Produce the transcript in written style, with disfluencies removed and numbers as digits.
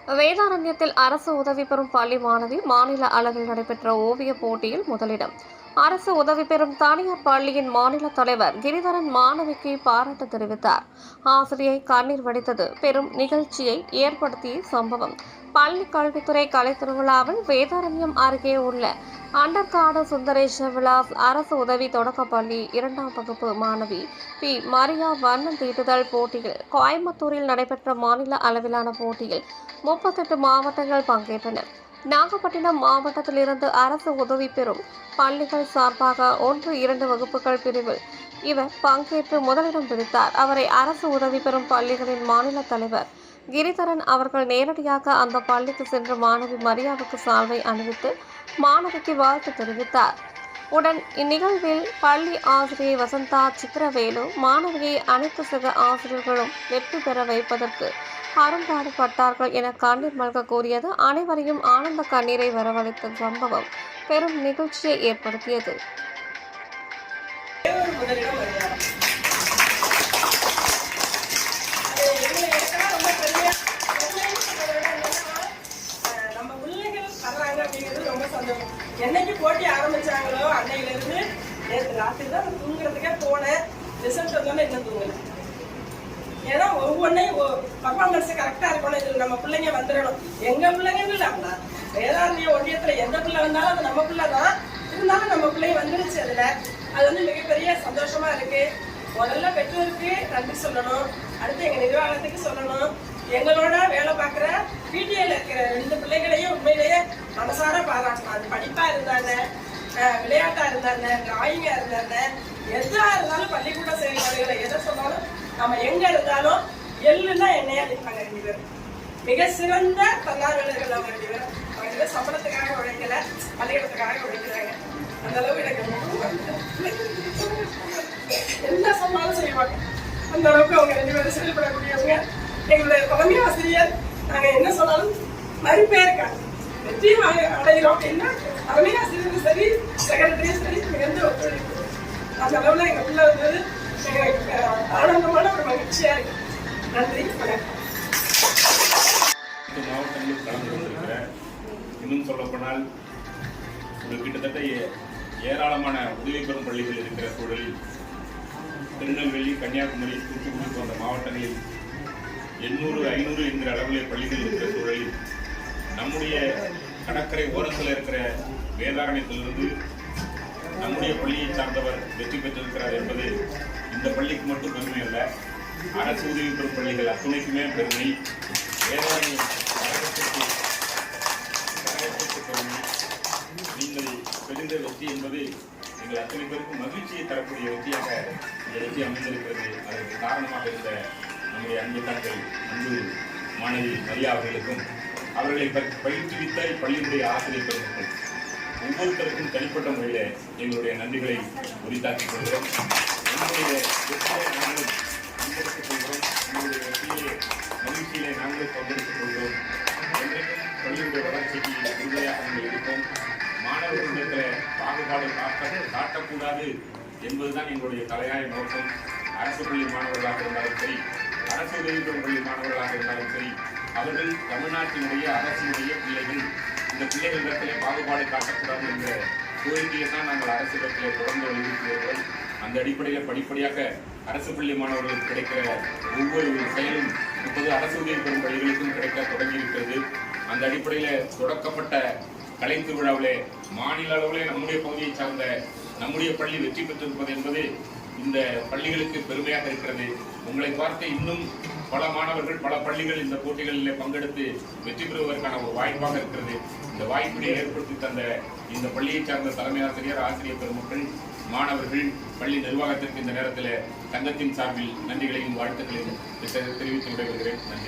வேதாரண்யத்தில் அரசு உதவி பெறும் பள்ளி மாணவி மாநில அளவில் நடைபெற்ற ஓவியப் போட்டியில் முதலிடம். அரசு உதவி பெறும் தனியார் பள்ளியின் மாநில தலைவர் கிரிதரன் மாணவிக்கு பாராட்டு தெரிவித்தார். ஆசிரியை கண்ணீர் வடித்தது பெரும் நிகழ்ச்சியை ஏற்படுத்திய சம்பவம். பள்ளி கல்வித்துறை கலைத்திருவிழாவில் வேதாரண்யம் அருகே உள்ள அண்டர்காடு சுந்தரேஷ விலாஸ் அரசு உதவி தொடக்கப்பள்ளி 2ஆம் வகுப்பு மாணவி பி மரியா வண்ணம் தீட்டுதல் போட்டியில் கோயம்புத்தூரில் நடைபெற்ற மாநில அளவிலான போட்டியில் 38 மாவட்டங்கள் பங்கேற்றன. நாகப்பட்டினம் மாவட்டத்திலிருந்து அரசு உதவி பெறும் பள்ளிகள் சார்பாக 1-2 வகுப்புகள் பிரிவில் இவர் பங்கேற்று முதலிடம் பிடித்தார். அவரை அரசு உதவி பெறும் பள்ளிகளின் மாநில தலைவர் கிரிதரன் அவர்கள் நேரடியாக அந்த பள்ளிக்கு சென்று மாணவி மரியாவுக்கு சால்வை அணிவித்து மாணவிக்கு வாழ்த்து தெரிவித்தார். உடன் இந்நிகழ்வில் பள்ளி ஆசிரியை வசந்தா சித்திரவேலு மாணவியை அனைத்து சக ஆசிரியர்களும் வெற்றி பெற வைப்பதற்கு அரும்பாடுபட்டார்கள் என கண்ணீர் மல்க கூறியது அனைவரையும் ஆனந்த கண்ணீரை வரவழைத்த சம்பவம் பெரும் நிகழ்ச்சியை ஏற்படுத்தியது. என்னைக்கு போட்டி ஆரம்பிச்சாங்களோ அன்னையில இருந்து நேற்று ராத்திரி தான் தூங்குறதுக்கே போனேன். ரிசல்ட் வந்தோன்னே இன்னும் தூங்கல. ஏன்னா ஒவ்வொன்றையும் பர்ஃபார்மன்ஸ் கரெக்டா இருக்கணும். இது நம்ம பிள்ளைங்க வந்துடணும். எங்க பிள்ளைங்கன்னு இல்லாம வேதாரண்ய ஒன்றியத்துல எந்த பிள்ளை வந்தாலும் அது நம்ம பிள்ளை தான். இருந்தாலும் நம்ம பிள்ளைங்க வந்துருச்சு. அது வந்து மிகப்பெரிய சந்தோஷமா இருக்கு. முதல்ல பெற்றோருக்கு நன்றி சொல்லணும். அடுத்து எங்க நிர்வாகத்துக்கு சொல்லணும். எங்களோட வேலை பார்க்குற பிடிஏல இருக்கிற 2 பிள்ளைகளையும் உண்மையிலேயே மனசார பாராட்டணும். அது படிப்பா இருந்தாங்க, விளையாட்டா இருந்தாங்க, டிராயிங்கா இருந்தாங்க, எதா இருந்தாலும் பள்ளிக்கூட செயல்பாடுகளை எதை சொன்னாலும் நம்ம எங்க இருந்தாலும் எள்ளுன்னா என்னையா இருப்பாங்க 2 பேரும். மிக சிறந்த தன்னார்வலர்கள் அவங்க 2 பேரும். அவங்க சம்பளத்துக்காக உழைக்கல, பள்ளிக்கூடத்துக்காக உழைக்கிறாங்க. அந்த அளவு எனக்கு என்ன சொன்னாலும் செய்வாங்க. அந்த அளவுக்கு அவங்க 2 பேரும் செயல்படக்கூடியவங்க. எங்களுடைய தலைமை ஆசிரியர் நாங்க என்ன சொன்னாலும் மறுப்பே இருக்காங்க. வெற்றியும் அடைகிறோம் அப்படின்னா தலைமை ஆசிரியரும் சரி, செக்ரட்டரியும் சரி மிகுந்த ஒத்துழைப்பு. அந்த அளவுல எங்க பிள்ளை வந்தது எங்களுக்கு ஆனந்தமான ஒரு மகிழ்ச்சியா இருக்கு. நன்றி, வணக்கம். மாவட்டங்களில் கலந்து கொண்டிருக்கிற இன்னும் சொல்லப்போனால் ஒரு கிட்டத்தட்ட ஏராளமான உதவி பெறும் பள்ளிகள் இருக்கிற சூழலில் திருநெல்வேலி, கன்னியாகுமரி, தூத்துக்குடி போன்ற மாவட்டங்களில் 800-500 என்கிற அளவிலே பள்ளிகள் இருக்கிற சூழலில் நம்முடைய கடற்கரை ஓரத்தில் இருக்கிற வேதாரண்யத்திலிருந்து நம்முடைய பள்ளியை சார்ந்தவர் வெற்றி பெற்றிருக்கிறார் என்பது இந்த பள்ளிக்கு மட்டும் பெருமை அல்ல, அரசு உதவி பெறும் பள்ளிகள் அத்துணைக்குமே பெருமை. வேதாரண்யம் பெருமை. நீங்கள் பெறுகிற வெற்றி என்பது எங்கள் அத்தனை பேருக்கு மகிழ்ச்சியை தரக்கூடிய வெற்றியாக இந்த வெற்றி அமைந்திருக்கிறது. அதற்கு காரணமாக இருந்த நம்முடைய அன்பு தங்கள் அன்பு மாணவி மரியா அவர்களுக்கும் அவர்களை பயிற்றுவித்த இப்பள்ளியுடைய ஆசிரியர் பெருமக்கள் ஒவ்வொருத்தருக்கும் தனிப்பட்ட முறையில் எங்களுடைய நன்றிகளை உரித்தாக்கிக் கொள்கிறோம். நம்முடைய வெற்றியை நாங்களும் பங்கெடுத்துக் கொள்கிறோம். நம்முடைய வெற்றியை மகிழ்ச்சியிலே நாங்களும் பங்கெடுத்துக் கொள்கிறோம். என்றைக்கும் பள்ளியுடைய வளர்ச்சிக்கு உறுதியாக நாங்கள் இருப்போம். மாணவர்களிடத்தில் பாகுபாடு காட்டக்கூடாது என்பதுதான் எங்களுடைய தலையாய நோக்கம். அரசு பள்ளி மாணவர்களாக இருந்தாலும் சரி, அரசு உதவி பெறும் பள்ளி மாணவர்களாக இருந்தாலும் சரி, அவர்கள் தமிழ்நாட்டினுடைய அரசினுடைய பிள்ளைகள். இந்த பிள்ளைகளிடத்திலே பாகுபாடு காட்டக்கூடாது என்ற கோரிக்கையை தான் நாங்கள் அரசிடத்திலே தொடர்ந்து வலியுறுத்தி வருகிறோம். அந்த அடிப்படையில் படிப்படியாக அரசு பள்ளி மாணவர்களுக்கு கிடைக்கிற ஒவ்வொரு செயலும் இப்போது அரசு உதவி பெறும் பள்ளிகளுக்கும் கிடைக்க தொடங்கியிருக்கிறது. அந்த அடிப்படையில் தொடக்கப்பட்ட கலை திருவிழாவிலே மாநில அளவிலே நம்முடைய பகுதியை சார்ந்த நம்முடைய பள்ளி வெற்றி பெற்றிருப்பது என்பது இந்த பள்ளிகளுக்கு பெருமையாக இருக்கிறது. உங்களை பார்த்து இன்னும் பல மாணவர்கள், பல பள்ளிகள் இந்த போட்டிகளில் பங்கெடுத்து வெற்றி பெறுவதற்கான ஒரு வாய்ப்பாக இருக்கிறது. இந்த வாய்ப்பினை ஏற்படுத்தி தந்த இந்த பள்ளியை சார்ந்த தலைமை ஆசிரியர், ஆசிரியர் பெருமக்கள், மாணவர்கள், பள்ளி நிர்வாகத்திற்கு இந்த நேரத்தில் சங்கத்தின் சார்பில் நன்றிகளையும் வாழ்த்துக்களையும் தெரிவித்து விடைபெறுகிறேன். நன்றி.